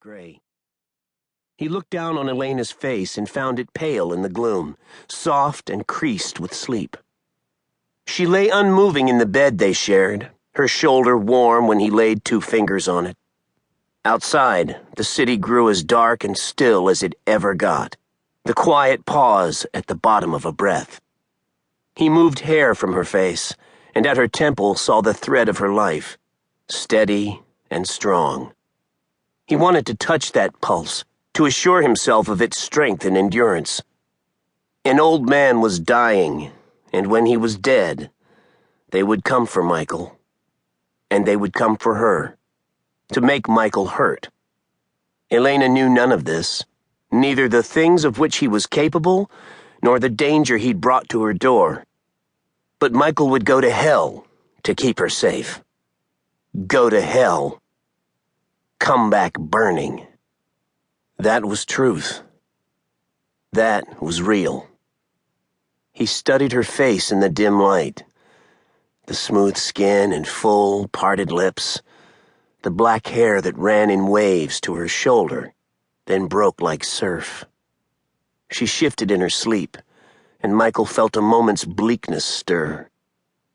gray. He looked down on Elena's face and found it pale in the gloom, soft and creased with sleep. She lay unmoving in the bed they shared, her shoulder warm when he laid 2 fingers on it. Outside, the city grew as dark and still as it ever got, the quiet pause at the bottom of a breath. He moved hair from her face, and at her temple saw the thread of her life, steady and strong. He wanted to touch that pulse, to assure himself of its strength and endurance. An old man was dying, and when he was dead, they would come for Michael. And they would come for her, to make Michael hurt. Elena knew none of this, neither the things of which he was capable, nor the danger he'd brought to her door. But Michael would go to hell to keep her safe. Go to hell. Come back burning. That was truth. That was real. He studied her face in the dim light. The smooth skin and full, parted lips. The black hair that ran in waves to her shoulder, then broke like surf. She shifted in her sleep, and Michael felt a moment's bleakness stir.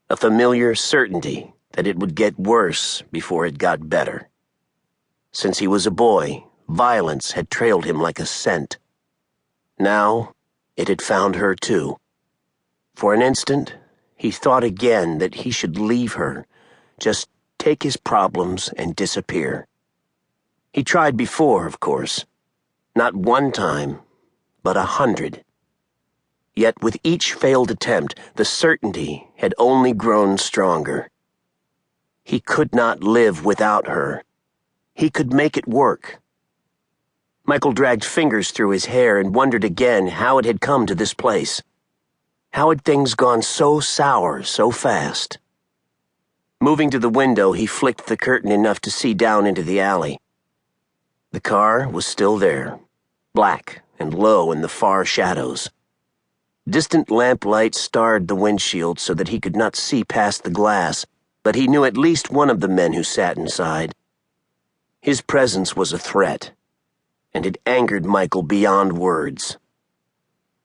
A familiar certainty that it would get worse before it got better. Since he was a boy, violence had trailed him like a scent. Now, it had found her too. For an instant, he thought again that he should leave her, just take his problems and disappear. He tried before, of course. Not 1 time, but 100. Yet with each failed attempt, the certainty had only grown stronger. He could not live without her. He could make it work. Michael dragged fingers through his hair and wondered again how it had come to this place. How had things gone so sour so fast? Moving to the window, he flicked the curtain enough to see down into the alley. The car was still there, black and low in the far shadows. Distant lamplight starred the windshield so that he could not see past the glass, but he knew at least one of the men who sat inside. His presence was a threat, and it angered Michael beyond words.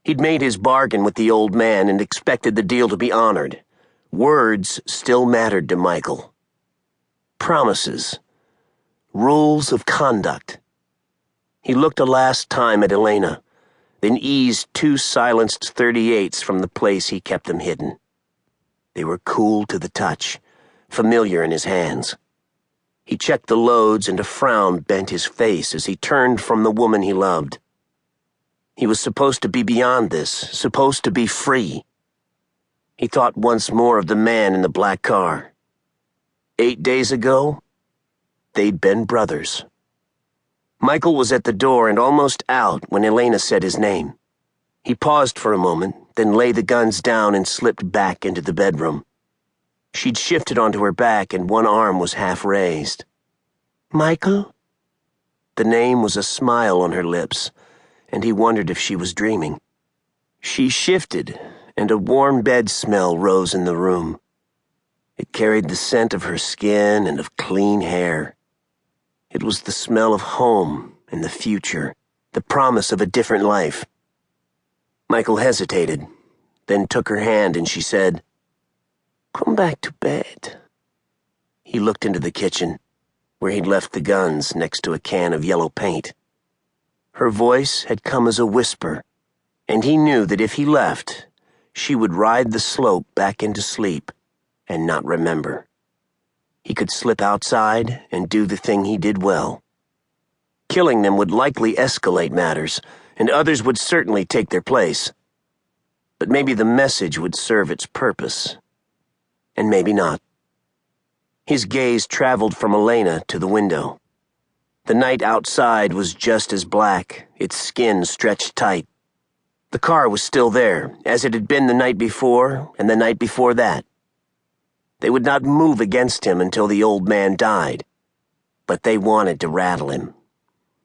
He'd made his bargain with the old man and expected the deal to be honored. Words still mattered to Michael. Promises. Rules of conduct. He looked a last time at Elena, then eased 2 silenced .38s from the place he kept them hidden. They were cool to the touch, familiar in his hands. He checked the loads, and a frown bent his face as he turned from the woman he loved. He was supposed to be beyond this, supposed to be free. He thought once more of the man in the black car. 8 days ago, they'd been brothers. Michael was at the door and almost out when Elena said his name. He paused for a moment, then laid the guns down and slipped back into the bedroom. She'd shifted onto her back and one arm was half raised. Michael? The name was a smile on her lips, and he wondered if she was dreaming. She shifted, and a warm bed smell rose in the room. It carried the scent of her skin and of clean hair. It was the smell of home and the future, the promise of a different life. Michael hesitated, then took her hand and she said, "Come back to bed." He looked into the kitchen, where he'd left the guns next to a can of yellow paint. Her voice had come as a whisper, and he knew that if he left, she would ride the slope back into sleep and not remember. He could slip outside and do the thing he did well. Killing them would likely escalate matters, and others would certainly take their place. But maybe the message would serve its purpose. And maybe not. His gaze traveled from Elena to the window. The night outside was just as black, its skin stretched tight. The car was still there, as it had been the night before and the night before that. They would not move against him until the old man died. But they wanted to rattle him.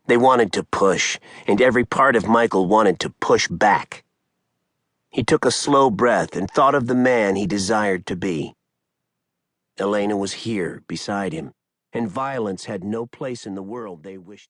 They wanted to push, and every part of Michael wanted to push back. He took a slow breath and thought of the man he desired to be. Elena was here, beside him, and violence had no place in the world they wished to